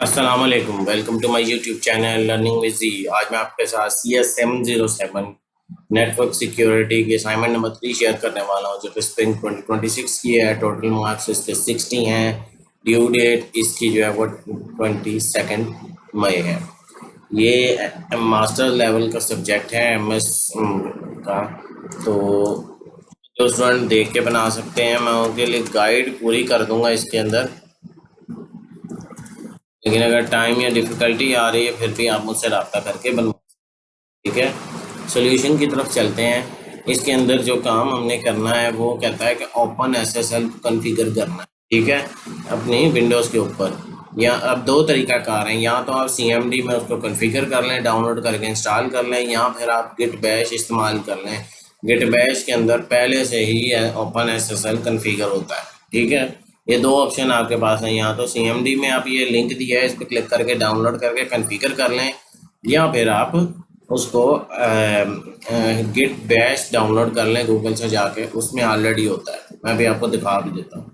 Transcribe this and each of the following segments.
अस्सलाम वालेकुम, welcome to my YouTube channel learning with G. आज मैं आपके साथ CS707 नेटवर्क सिक्योरिटी की असाइनमेंट नंबर 3 शेयर करने वाला हूं, जो कि स्प्रिंग 2026 की है। टोटल मार्क्स इसके 60 हैं। ड्यू डेट इसकी जो है वो 22 मई है। ये मास्टर लेवल का सब्जेक्ट है MS का। तो जो स्टूडेंट देख के बना सकते हैं, मैं उनके लिए गाइड पूरी कर दूंगा इसके अंदर। लेकिन अगर टाइम या डिफ़िकल्टी आ रही है फिर भी आप मुझसे रब्ता करके बनवा, ठीक है। सोल्यूशन की तरफ चलते हैं। इसके अंदर जो काम हमने करना है वो कहता है कि ओपन SSL कॉन्फ़िगर करना है, ठीक है, अपनी विंडोज़ के ऊपर। या अब दो तरीक़ाकार हैं, या तो आप CMD में उसको कॉन्फ़िगर कर लें, डाउनलोड करके इंस्टॉल कर लें, या फिर आप गिट बैश इस्तेमाल कर लें। गिट बैश के अंदर पहले से ही ओपन SSL कॉन्फ़िगर होता है, ठीक है। ये दो ऑप्शन आपके पास हैं, या तो CMD में आप ये लिंक दिया है, इस पर क्लिक करके डाउनलोड करके कॉन्फ़िगर कर लें, या फिर आप उसको गिट बैश डाउनलोड कर लें गूगल से जाके, उसमें ऑलरेडी होता है। मैं भी आपको दिखा भी देता हूँ।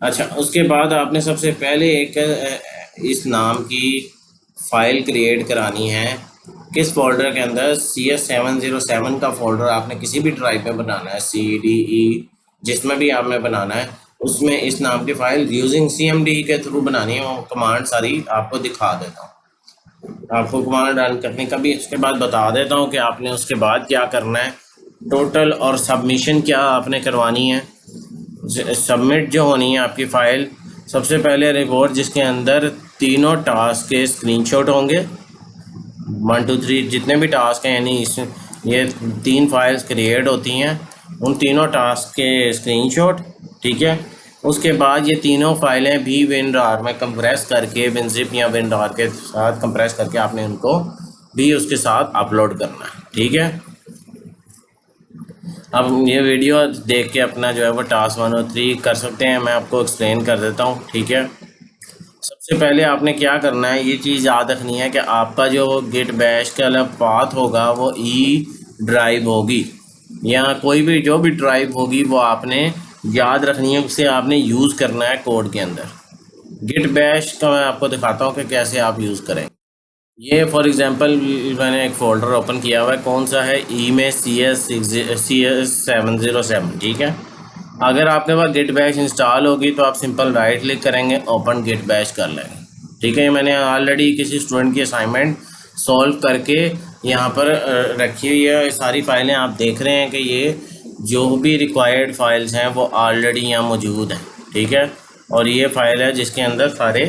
अच्छा, उसके बाद आपने सबसे पहले एक इस नाम की फ़ाइल क्रिएट करानी है। किस फोल्डर के अंदर? CS707 का फोल्डर आपने किसी भी ड्राइव में बनाना है, CDE जिसमें भी आपने बनाना है, उसमें इस नाम की फ़ाइल यूजिंग CMD के थ्रू बनानी है। वो कमांड सारी आपको दिखा देता हूँ, आपको कमांड रन करने का भी उसके बाद बता देता हूँ कि आपने उसके बाद क्या करना है। टोटल और सबमिशन क्या आपने करवानी है। सबमिट जो होनी है आपकी फ़ाइल, सबसे पहले रिपोर्ट जिसके अंदर तीनों टास्क के स्क्रीनशॉट होंगे। 1 2 3 जितने भी टास्क हैं, यानी ये 3 फाइल्स क्रिएट होती हैं, उन तीनों टास्क के स्क्रीनशॉट, ठीक है। उसके बाद ये तीनों फाइलें भी WinRAR में कंप्रेस करके, WinZip या WinRAR के साथ कंप्रेस करके आपने उनको भी उसके साथ अपलोड करना है, ठीक है। अब ये वीडियो देख के अपना जो है वो टास्क 1 और 3 कर सकते हैं। मैं आपको एक्सप्लेन कर देता हूँ, ठीक है। सबसे पहले आपने क्या करना है, ये चीज़ याद रखनी है कि आपका जो गिट बैश का पाथ होगा वो ड्राइव होगी, या कोई भी जो भी ड्राइव होगी वो आपने याद रखनी है, उसे आपने यूज़ करना है कोड के अंदर। गिट बैश का मैं आपको दिखाता हूँ कि कैसे आप यूज़ करें। ये फॉर एग्जांपल मैंने एक फ़ोल्डर ओपन किया हुआ है, कौन सा है? ई में CS707, ठीक है। अगर आपके पास गिट बैश इंस्टॉल होगी तो आप सिंपल राइट क्लिक करेंगे, ओपन गिट बैश कर लेंगे, ठीक है। मैंने ऑलरेडी किसी स्टूडेंट की असाइनमेंट सॉल्व करके यहाँ पर रखी हुई है। सारी फाइलें आप देख रहे हैं कि ये जो भी रिक्वायर्ड फाइल्स हैं वो ऑलरेडी यहाँ मौजूद हैं, ठीक है। और ये फाइल है जिसके अंदर सारे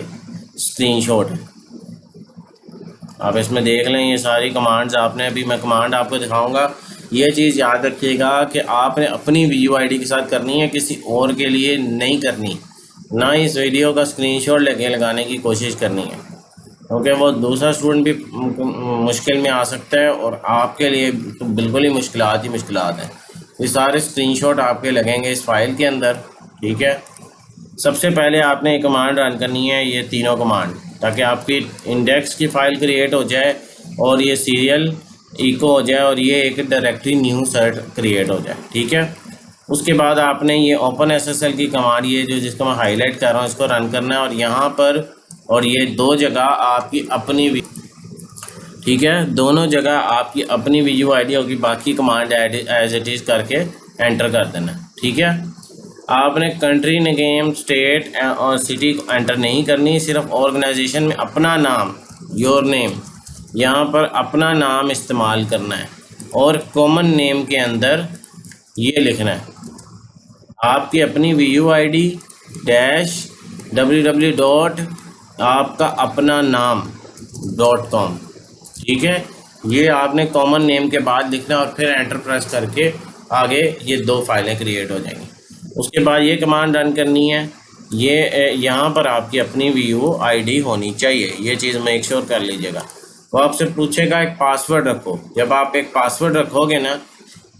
स्क्रीनशॉट हैं। आप इसमें देख लें, ये सारी कमांड्स आपने, अभी मैं कमांड आपको दिखाऊंगा। ये चीज़ याद रखिएगा कि आपने अपनी VUID के साथ करनी है, किसी और के लिए नहीं करनी। ना इस वीडियो का स्क्रीनशॉट लेके लगाने की कोशिश करनी है, क्योंकि वो दूसरा स्टूडेंट भी मुश्किल में आ सकता है और आपके लिए तो बिल्कुल ही मुश्किलात हैं। ये सारे स्क्रीनशॉट आपके लगेंगे इस फाइल के अंदर, ठीक है। सबसे पहले आपने एक कमांड रन करनी है, ये तीनों कमांड, ताकि आपकी इंडेक्स की फ़ाइल क्रिएट हो जाए और ये सीरियल इको हो जाए और ये एक डायरेक्टरी न्यू सर्ट क्रिएट हो जाए, ठीक है। उसके बाद आपने ये ओपन SSL की कमांड, ये जो जिसको मैं हाईलाइट कर रहा हूँ, इसको रन करना है। और यहाँ पर और ये दो जगह आपकी अपनी, ठीक है, दोनों जगह आपकी अपनी VUID होगी, बाकी कमांड एज इट इज़ करके एंटर कर देना, ठीक है। आपने कंट्री नेम, स्टेट और सिटी को एंटर नहीं करनी, सिर्फ ऑर्गेनाइजेशन में अपना नाम, योर नेम, यहाँ पर अपना नाम इस्तेमाल करना है। और कॉमन नेम के अंदर ये लिखना है, आपकी अपनी VUID डैश www डॉट आपका अपना नाम .com, ठीक है। ये आपने कॉमन नेम के बाद लिखना और फिर एंटर प्रेस करके आगे ये दो फाइलें क्रिएट हो जाएंगी। उसके बाद ये कमांड रन करनी है। ये यहाँ पर आपकी अपनी VUID होनी चाहिए, ये चीज़ मेक श्योर कर लीजिएगा। वो आपसे पूछेगा एक पासवर्ड रखो। जब आप एक पासवर्ड रखोगे ना,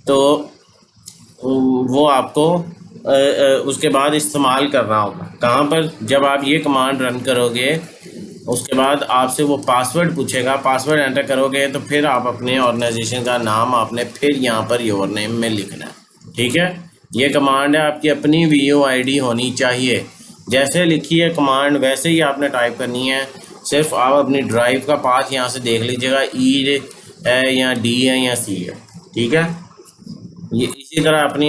तो वो आपको उसके बाद इस्तेमाल करना होगा। कहाँ पर? जब आप ये कमांड रन करोगे उसके बाद आपसे वो पासवर्ड पूछेगा, पासवर्ड एंटर करोगे तो फिर आप अपने ऑर्गेनाइजेशन का नाम आपने फिर यहाँ पर योर नेम में लिखना है, ठीक है। ये कमांड है, आपकी अपनी VUID होनी चाहिए। जैसे लिखी है कमांड वैसे ही आपने टाइप करनी है। सिर्फ आप अपनी ड्राइव का पाथ यहाँ से देख लीजिएगा, ई है या डी है या सी है, ठीक है। ये इसी तरह अपनी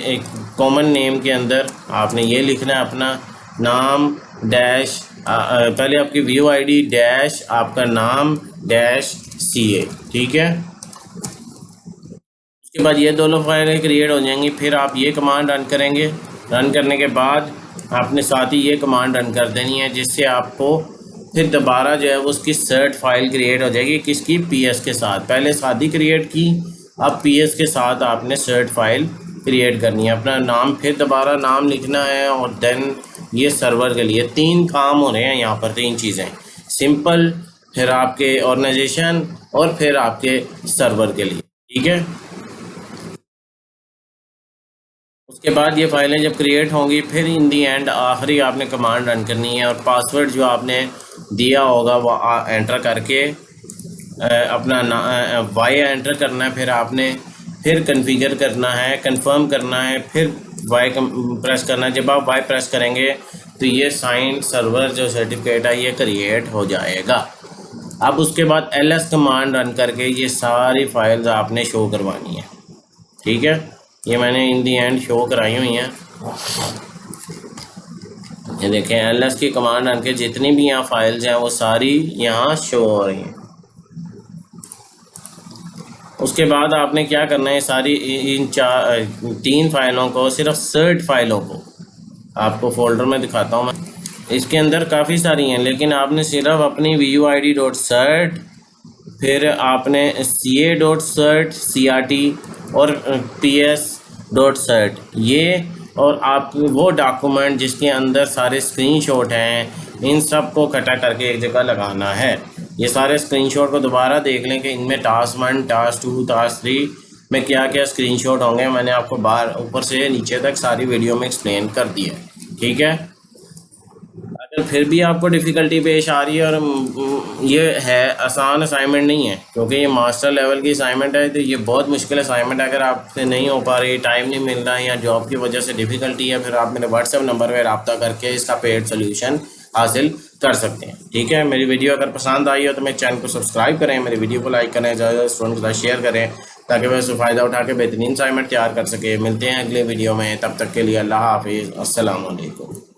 एक कॉमन नेम के अंदर आपने ये लिखना है अपना नाम डैश पहले आपकी व्यू आईडी डैश आपका नाम डैश CA, ठीक है। उसके बाद ये दोनों फाइलें क्रिएट हो जाएंगी। फिर आप ये कमांड रन करेंगे। रन करने के बाद आपने साथ ही ये कमांड रन कर देनी है, जिससे आपको फिर दोबारा जो है वो उसकी सर्ट फाइल क्रिएट हो जाएगी। किसकी? PS के साथ। पहले सादी क्रिएट की, अब PS के साथ आपने सर्ट फाइल क्रिएट करनी है। अपना नाम, फिर दोबारा नाम लिखना है, और देन ये सर्वर के लिए 3 काम हो रहे हैं यहाँ पर, 3 चीज़ें, सिंपल, फिर आपके ऑर्गेनाइजेशन और फिर आपके सर्वर के लिए, ठीक है। उसके बाद ये फाइलें जब क्रिएट होंगी, फिर इन दी एंड आखिरी आपने कमांड रन करनी है, और पासवर्ड जो आपने दिया होगा वो एंटर करके अपना वाई एंटर करना है। फिर आपने फिर कन्फिगर करना है, कंफर्म करना है, फिर वाई प्रेस करना है। जब आप वाई प्रेस करेंगे तो ये साइन सर्वर जो सर्टिफिकेट है ये क्रिएट हो जाएगा। अब उसके बाद LS कमांड रन करके ये सारी फाइल्स आपने शो करवानी है, ठीक है। ये मैंने इन दी एंड शो कराई हुई हैं, ये देखें। LS की कमांड रन के जितनी भी यहाँ फाइल्स हैं वो सारी यहाँ शो हो रही हैं। उसके बाद आपने क्या करना है, सारी इन 3 फाइलों को, सिर्फ सर्ट फाइलों को आपको फोल्डर में दिखाता हूँ मैं। इसके अंदर काफ़ी सारी हैं, लेकिन आपने सिर्फ अपनी vuid.cert, फिर आपने ca.cert CRT और ps.cert ये, और आप वो डॉक्यूमेंट जिसके अंदर सारे स्क्रीनशॉट हैं, इन सब को इकट्ठा करके एक जगह लगाना है। ये सारे स्क्रीनशॉट को दोबारा देख लें कि इनमें टास्क 1, टास्क 2, टास्क 3 में क्या क्या स्क्रीनशॉट होंगे। मैंने आपको बाहर ऊपर से नीचे तक सारी वीडियो में एक्सप्लेन कर दिया, ठीक है। अगर फिर भी आपको डिफ़िकल्टी पेश आ रही है, और ये है आसान असाइनमेंट नहीं है, क्योंकि ये मास्टर लेवल की असाइनमेंट है, तो ये बहुत मुश्किल असाइनमेंट है। अगर आपसे नहीं हो पा रही, टाइम नहीं मिल रहा है, या जॉब की वजह से डिफ़िकल्टी है, फिर आप मेरे व्हाट्सएप नंबर पर रब्ता करके इसका पेड सोल्यूशन हासिल कर सकते हैं, ठीक है। मेरी वीडियो अगर पसंद आई हो तो मेरे चैनल को सब्सक्राइब करें, मेरी वीडियो को लाइक करें, ज़्यादा स्टूडेंट के साथ शेयर करें, ताकि वह उससे फ़ायदा उठा के बेहतरीन असाइनमेंट तैयार कर सके। मिलते हैं अगले वीडियो में, तब तक के लिए अल्लाह हाफिज़, अस्सलाम वालेकुम।